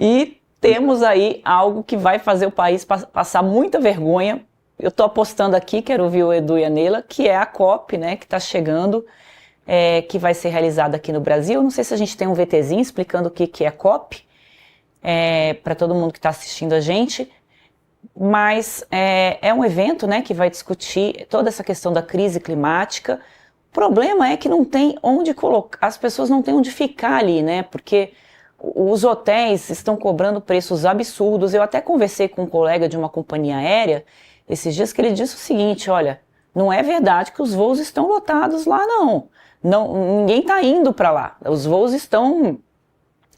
E temos aí algo que vai fazer o país passar muita vergonha. Eu estou apostando aqui, quero ouvir o Edu e a Neila, que é a COP, né, que está chegando, que vai ser realizada aqui no Brasil. Não sei se a gente tem um VTzinho explicando o que é a COP, para todo mundo que está assistindo a gente. Mas é um evento, né, que vai discutir toda essa questão da crise climática. O problema é que não tem onde colocar, as pessoas não têm onde ficar ali, né, porque os hotéis estão cobrando preços absurdos. Eu até conversei com um colega de uma companhia aérea esses dias que ele disse o seguinte: olha, não é verdade que os voos estão lotados lá, não. Ninguém está indo para lá. Os voos estão,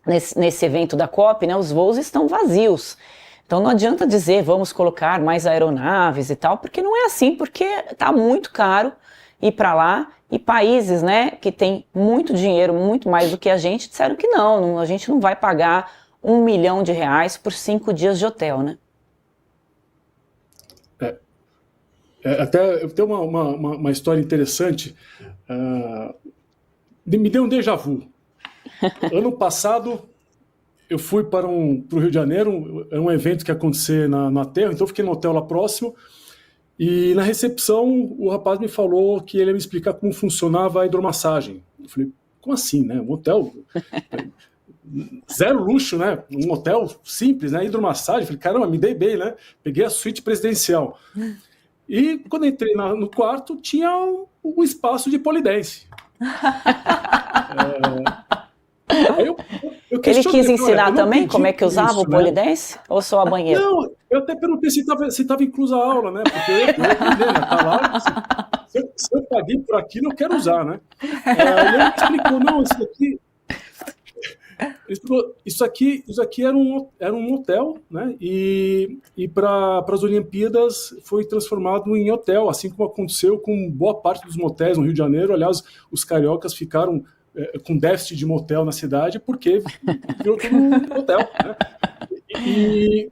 nesse evento da COP, né, os voos estão vazios. Então não adianta dizer vamos colocar mais aeronaves e tal, porque não é assim, porque está muito caro ir para lá. E países, né, que têm muito dinheiro, muito mais do que a gente, disseram que não, a gente não vai pagar R$1 milhão por 5 dias de hotel, né? Até eu tenho uma história interessante. Me deu um déjà vu. Ano passado, eu fui para o Rio de Janeiro, era um evento que ia acontecer na Aterro, então eu fiquei no hotel lá próximo. E na recepção, o rapaz me falou que ele ia me explicar como funcionava a hidromassagem. Eu falei, como assim, né? Um hotel zero luxo, né? Um hotel simples, né? Hidromassagem. Eu falei, caramba, me dei bem, né? Peguei a suíte presidencial. E quando entrei no quarto, tinha um espaço de polidense. Ele quis ensinar também como é que usava o polidense? Né? Ou só a banheira? Não, eu até perguntei se estava inclusa a aula, né? Porque eu aprender, né? Tá lá, se eu paguei por aquilo, eu quero usar, né? Ele explicou, não, isso aqui era um hotel, né? E para as Olimpíadas foi transformado em hotel, assim como aconteceu com boa parte dos motéis no Rio de Janeiro. Aliás, os cariocas ficaram com déficit de motel na cidade porque virou tudo um hotel, né? E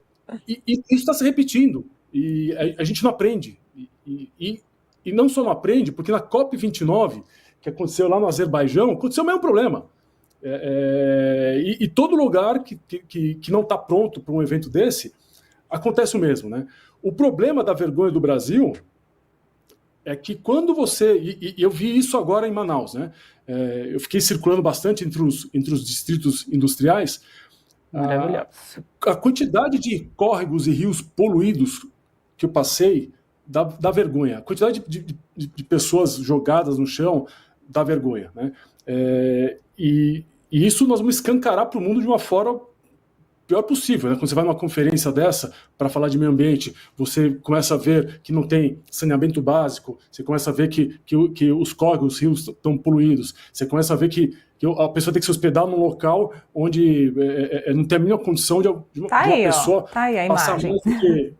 isso está se repetindo e a gente não aprende e não só não aprende, porque na COP29, que aconteceu lá no Azerbaijão, aconteceu o mesmo problema. E todo lugar que não está pronto para um evento desse, acontece o mesmo, né? O problema da vergonha do Brasil é que quando você... E eu vi isso agora em Manaus, né? Eu fiquei circulando bastante entre os distritos industriais. A quantidade de córregos e rios poluídos que eu passei dá vergonha. A quantidade de pessoas jogadas no chão dá vergonha, né? E isso nós vamos escancarar para o mundo de uma forma pior possível, né? Quando você vai numa conferência dessa para falar de meio ambiente, você começa a ver que não tem saneamento básico, você começa a ver que os córregos, os rios estão poluídos, você começa a ver que a pessoa tem que se hospedar num local onde não tem a mínima condição de uma pessoa passar mais do que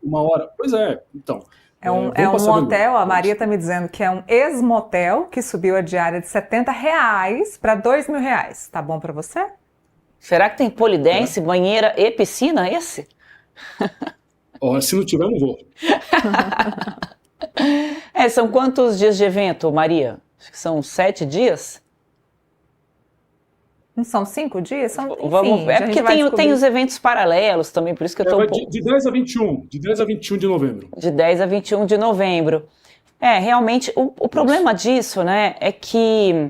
uma hora. Pois é, então... É um motel, a Maria está me dizendo que é um ex-motel que subiu a diária de R$70 para R$2.000. Tá bom para você? Será que tem polidense, banheira e piscina esse? Se não tiver, eu não vou. São quantos dias de evento, Maria? Acho que são 7 dias? Não são 5 dias? Enfim, porque tem os eventos paralelos também, por isso que eu estou de 10 a 21, de 10 a 21 de novembro. De 10 a 21 de novembro. Realmente, o problema disso, né, é que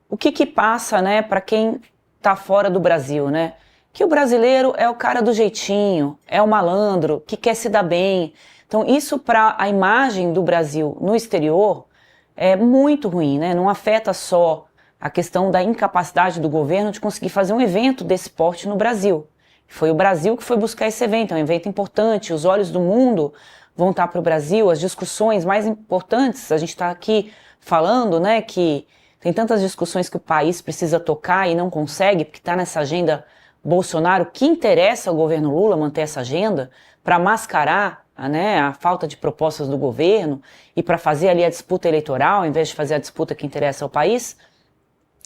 o que passa, né, para quem está fora do Brasil, né, que o brasileiro é o cara do jeitinho, é o malandro, que quer se dar bem. Então, isso para a imagem do Brasil no exterior é muito ruim, né, não afeta só a questão da incapacidade do governo de conseguir fazer um evento desse porte no Brasil. Foi o Brasil que foi buscar esse evento, é um evento importante, os olhos do mundo vão estar para o Brasil, as discussões mais importantes, a gente está aqui falando, né, que tem tantas discussões que o país precisa tocar e não consegue, porque está nessa agenda Bolsonaro, que interessa ao governo Lula manter essa agenda, para mascarar a falta de propostas do governo e para fazer ali a disputa eleitoral, ao invés de fazer a disputa que interessa ao país.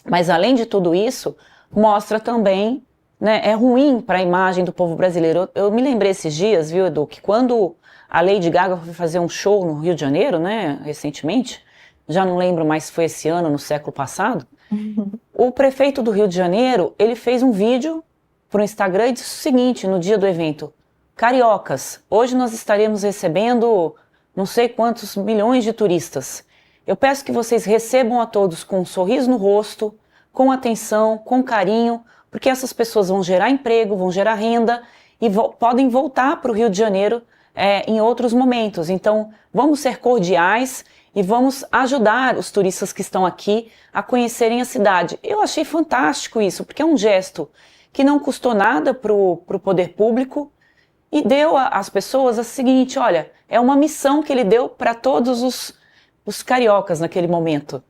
Mas, além de tudo isso, mostra também, né, é ruim para a imagem do povo brasileiro. Eu me lembrei esses dias, viu, Edu, que quando a Lady Gaga foi fazer um show no Rio de Janeiro, né, recentemente, já não lembro mais se foi esse ano, no século passado, o prefeito do Rio de Janeiro, ele fez um vídeo para o Instagram e disse o seguinte no dia do evento: cariocas, hoje nós estaremos recebendo não sei quantos milhões de turistas. Eu peço que vocês recebam a todos com um sorriso no rosto, com atenção, com carinho, porque essas pessoas vão gerar emprego, vão gerar renda e podem voltar para o Rio de Janeiro em outros momentos. Então, vamos ser cordiais e vamos ajudar os turistas que estão aqui a conhecerem a cidade. Eu achei fantástico isso, porque é um gesto que não custou nada para o poder público e deu às pessoas a seguinte: olha, é uma missão que ele deu para todos os cariocas naquele momento.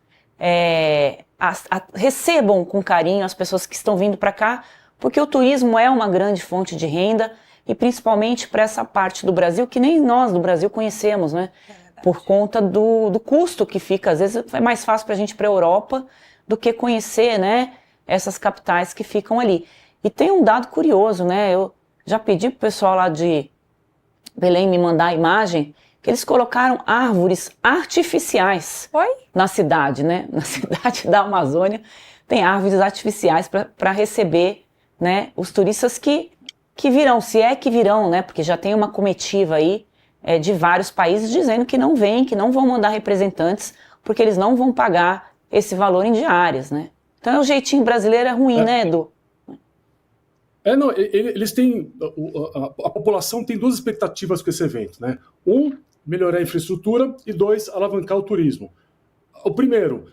Recebam com carinho as pessoas que estão vindo para cá, porque o turismo é uma grande fonte de renda, e principalmente para essa parte do Brasil que nem nós do Brasil conhecemos, né? Por conta do custo que fica. Às vezes é mais fácil para a gente ir para a Europa do que conhecer, né, essas capitais que ficam ali. E tem um dado curioso, né? Eu já pedi para o pessoal lá de Belém me mandar a imagem, que eles colocaram árvores artificiais na cidade, né? Na cidade da Amazônia tem árvores artificiais para receber, né, os turistas que virão, se é que virão, né? Porque já tem uma comitiva aí de vários países dizendo que não vêm, que não vão mandar representantes, porque eles não vão pagar esse valor em diárias, né? Então o jeitinho brasileiro é ruim, né, Edu? Não, eles têm, a população tem duas expectativas com esse evento, né? Melhorar a infraestrutura, e 2, alavancar o turismo. O primeiro,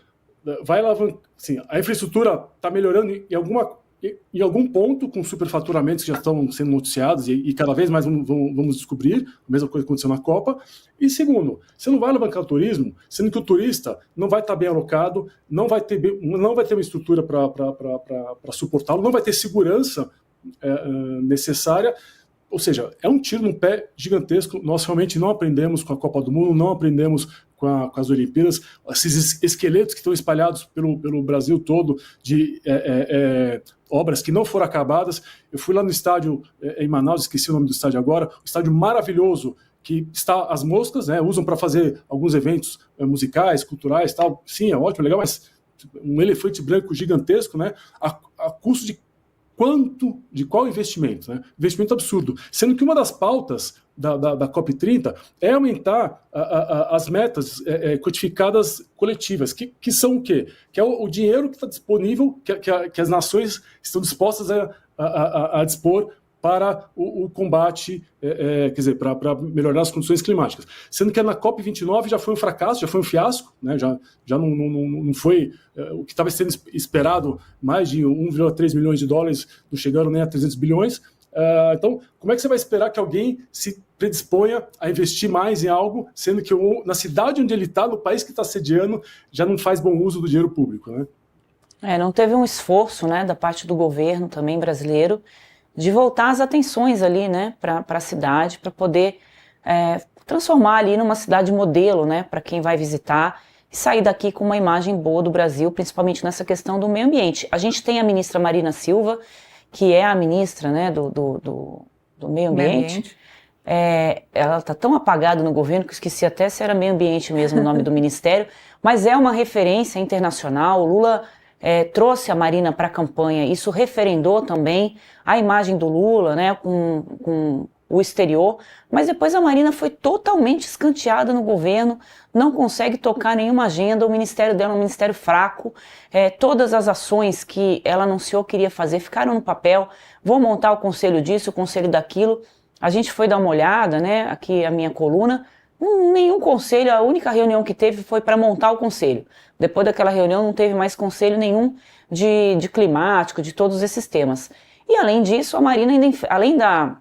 vai alavancar, assim, a infraestrutura está melhorando em algum ponto, com superfaturamentos que já estão sendo noticiados e cada vez mais vamos descobrir, a mesma coisa que aconteceu na Copa. E segundo, você não vai alavancar o turismo, sendo que o turista não vai estar bem alocado, não vai ter uma estrutura para suportá-lo, não vai ter segurança necessária. Ou seja, é um tiro no pé gigantesco. Nós realmente não aprendemos com a Copa do Mundo, não aprendemos com as Olimpíadas. Esses esqueletos que estão espalhados pelo Brasil todo de obras que não foram acabadas. Eu fui lá no estádio em Manaus, esqueci o nome do estádio agora, um estádio maravilhoso, que está as moscas, né, usam para fazer alguns eventos musicais, culturais, tal. Sim, é ótimo, legal, mas um elefante branco gigantesco, né, a custo de qual investimento? Né? Investimento absurdo. Sendo que uma das pautas da COP30 é aumentar as metas quantificadas coletivas, que são o quê? Que é o dinheiro que está disponível, que as nações estão dispostas a dispor para o combate, quer dizer, para melhorar as condições climáticas. Sendo que na COP29 já foi um fracasso, já foi um fiasco, né? Já não foi o que estava sendo esperado, mais de 1,3 milhões de dólares, não chegando nem a 300 bilhões. Então, como é que você vai esperar que alguém se predisponha a investir mais em algo, sendo que na cidade onde ele está, no país que está sediando, já não faz bom uso do dinheiro público, né? Não teve um esforço, né, da parte do governo também brasileiro de voltar as atenções ali, né, para a cidade, para poder transformar ali numa cidade modelo, né, para quem vai visitar e sair daqui com uma imagem boa do Brasil, principalmente nessa questão do meio ambiente. A gente tem a ministra Marina Silva, que é a ministra, né, do meio ambiente. Ela está tão apagada no governo que eu esqueci até se era meio ambiente mesmo o nome do ministério, mas é uma referência internacional. O Lula trouxe a Marina para a campanha, isso referendou também a imagem do Lula, né, com o exterior, mas depois a Marina foi totalmente escanteada no governo, não consegue tocar nenhuma agenda, o ministério dela é um ministério fraco, todas as ações que ela anunciou que iria fazer ficaram no papel, vou montar o conselho disso, o conselho daquilo. A gente foi dar uma olhada, né, aqui a minha coluna, nenhum conselho, a única reunião que teve foi para montar o conselho. Depois daquela reunião não teve mais conselho nenhum de climático, de todos esses temas. E além disso, a Marina, além da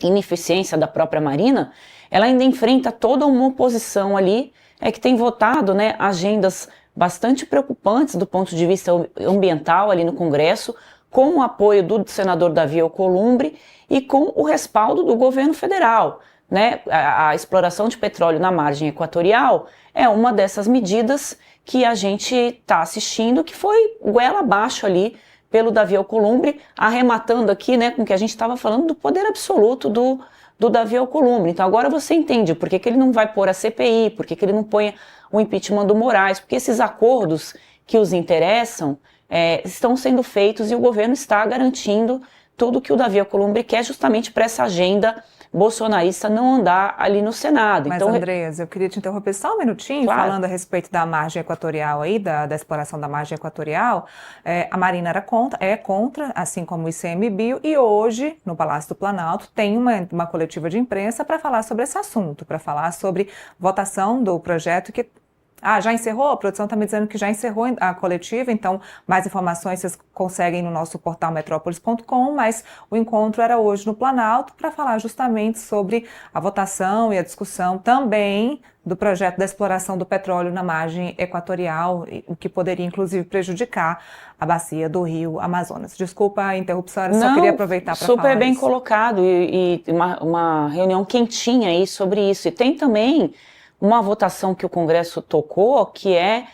ineficiência da própria Marina, ela ainda enfrenta toda uma oposição ali, que tem votado, né, agendas bastante preocupantes do ponto de vista ambiental ali no Congresso, com o apoio do senador Davi Alcolumbre e com o respaldo do governo federal. Né? A exploração de petróleo na margem equatorial é uma dessas medidas que a gente está assistindo, que foi goela abaixo ali pelo Davi Alcolumbre, arrematando aqui, né, com o que a gente estava falando do poder absoluto do Davi Alcolumbre. Então agora você entende por que ele não vai pôr a CPI, por que ele não põe o impeachment do Moraes, porque esses acordos que os interessam estão sendo feitos e o governo está garantindo tudo que o Davi Alcolumbre quer, justamente para essa agenda bolsonarista não andar ali no Senado. Mas, então, Andreas, eu queria te interromper só um minutinho, claro, falando a respeito da margem equatorial aí, da exploração da margem equatorial. A Marina é contra, assim como o ICMBio, e hoje, no Palácio do Planalto, tem uma coletiva de imprensa para falar sobre esse assunto, para falar sobre votação do projeto que... já encerrou? A produção está me dizendo que já encerrou a coletiva, então mais informações vocês conseguem no nosso portal metrópolis.com, mas o encontro era hoje no Planalto para falar justamente sobre a votação e a discussão também do projeto da exploração do petróleo na margem equatorial, o que poderia inclusive prejudicar a bacia do Rio Amazonas. Desculpa a interrupção, eu só queria aproveitar para falar super bem isso. colocado e uma reunião quentinha aí sobre isso. E tem também uma votação que o Congresso tocou, que é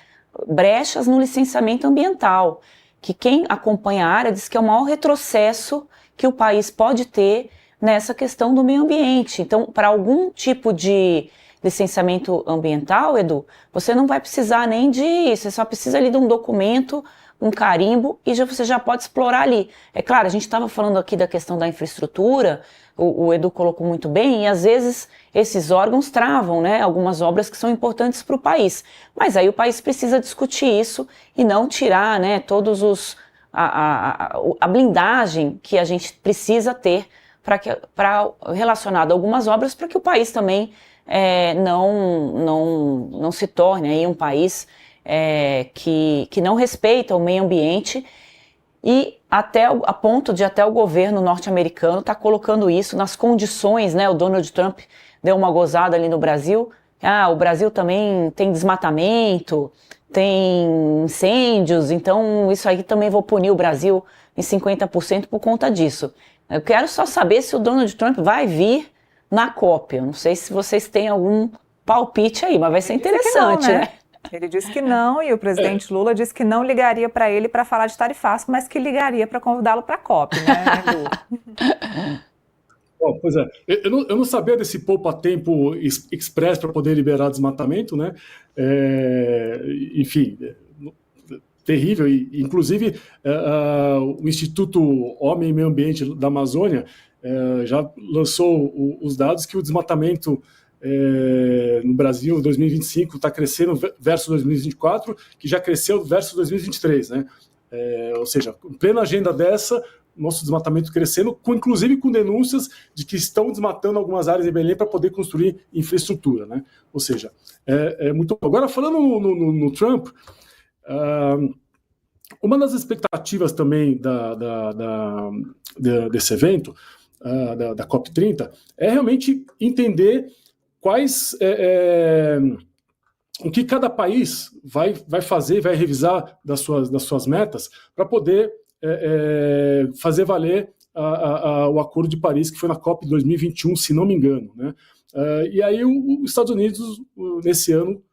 brechas no licenciamento ambiental, que quem acompanha a área diz que é o maior retrocesso que o país pode ter nessa questão do meio ambiente. Então, para algum tipo de licenciamento ambiental, Edu, você não vai precisar nem você só precisa ali de um documento, um carimbo, e você já pode explorar ali. É claro, a gente estava falando aqui da questão da infraestrutura, o Edu colocou muito bem, e às vezes esses órgãos travam, né, algumas obras que são importantes para o país. Mas aí o país precisa discutir isso e não tirar, né, todos a blindagem que a gente precisa ter relacionado a algumas obras para que o país também não se torne aí um país que não respeita o meio ambiente, e a ponto de até o governo norte-americano está colocando isso nas condições, né? O Donald Trump deu uma gozada ali no Brasil. O Brasil também tem desmatamento, tem incêndios, então isso aí também vou punir o Brasil em 50% por conta disso. Eu quero só saber se o Donald Trump vai vir na COP. Eu não sei se vocês têm algum palpite aí, mas vai ser interessante, né? Ele disse que não, e o presidente Lula disse que não ligaria para ele para falar de tarifaço, mas que ligaria para convidá-lo para a COP, né, Edu? Bom, pois é, eu não sabia desse poupa-tempo express para poder liberar desmatamento, né? Enfim, terrível. E, inclusive, o Instituto Homem e Meio Ambiente da Amazônia já lançou os dados que o desmatamento no Brasil, 2025, está crescendo versus 2024, que já cresceu versus 2023, né? Ou seja, em plena agenda dessa, nosso desmatamento crescendo, inclusive com denúncias de que estão desmatando algumas áreas em Belém para poder construir infraestrutura, né? Ou seja, muito... Agora, falando no Trump, uma das expectativas também desse evento, da COP30, é realmente entender o que cada país vai fazer, vai revisar das suas metas para poder fazer valer o Acordo de Paris, que foi na COP 2021, se não me engano, né? E aí os Estados Unidos, nesse ano,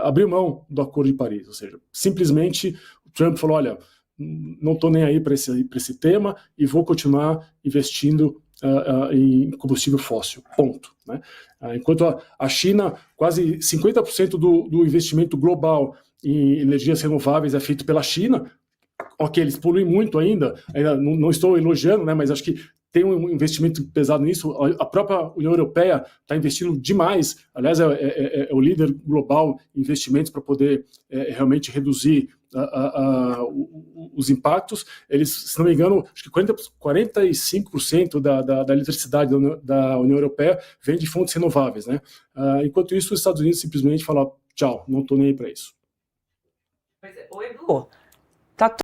abriu mão do Acordo de Paris, ou seja, simplesmente o Trump falou, olha, não estou nem aí para esse tema e vou continuar investindo em combustível fóssil, ponto, né? Enquanto a China, quase 50% do investimento global em energias renováveis é feito pela China. Ok, eles poluem muito ainda não estou elogiando, né, mas acho que tem um investimento pesado nisso. A própria União Europeia está investindo demais, aliás, é o líder global em investimentos para poder realmente reduzir os impactos. Eles, se não me engano, acho que 45% da eletricidade da União Europeia vem de fontes renováveis, né? Enquanto isso, os Estados Unidos simplesmente falam, tchau, não estou nem aí para isso. Ô, Edu,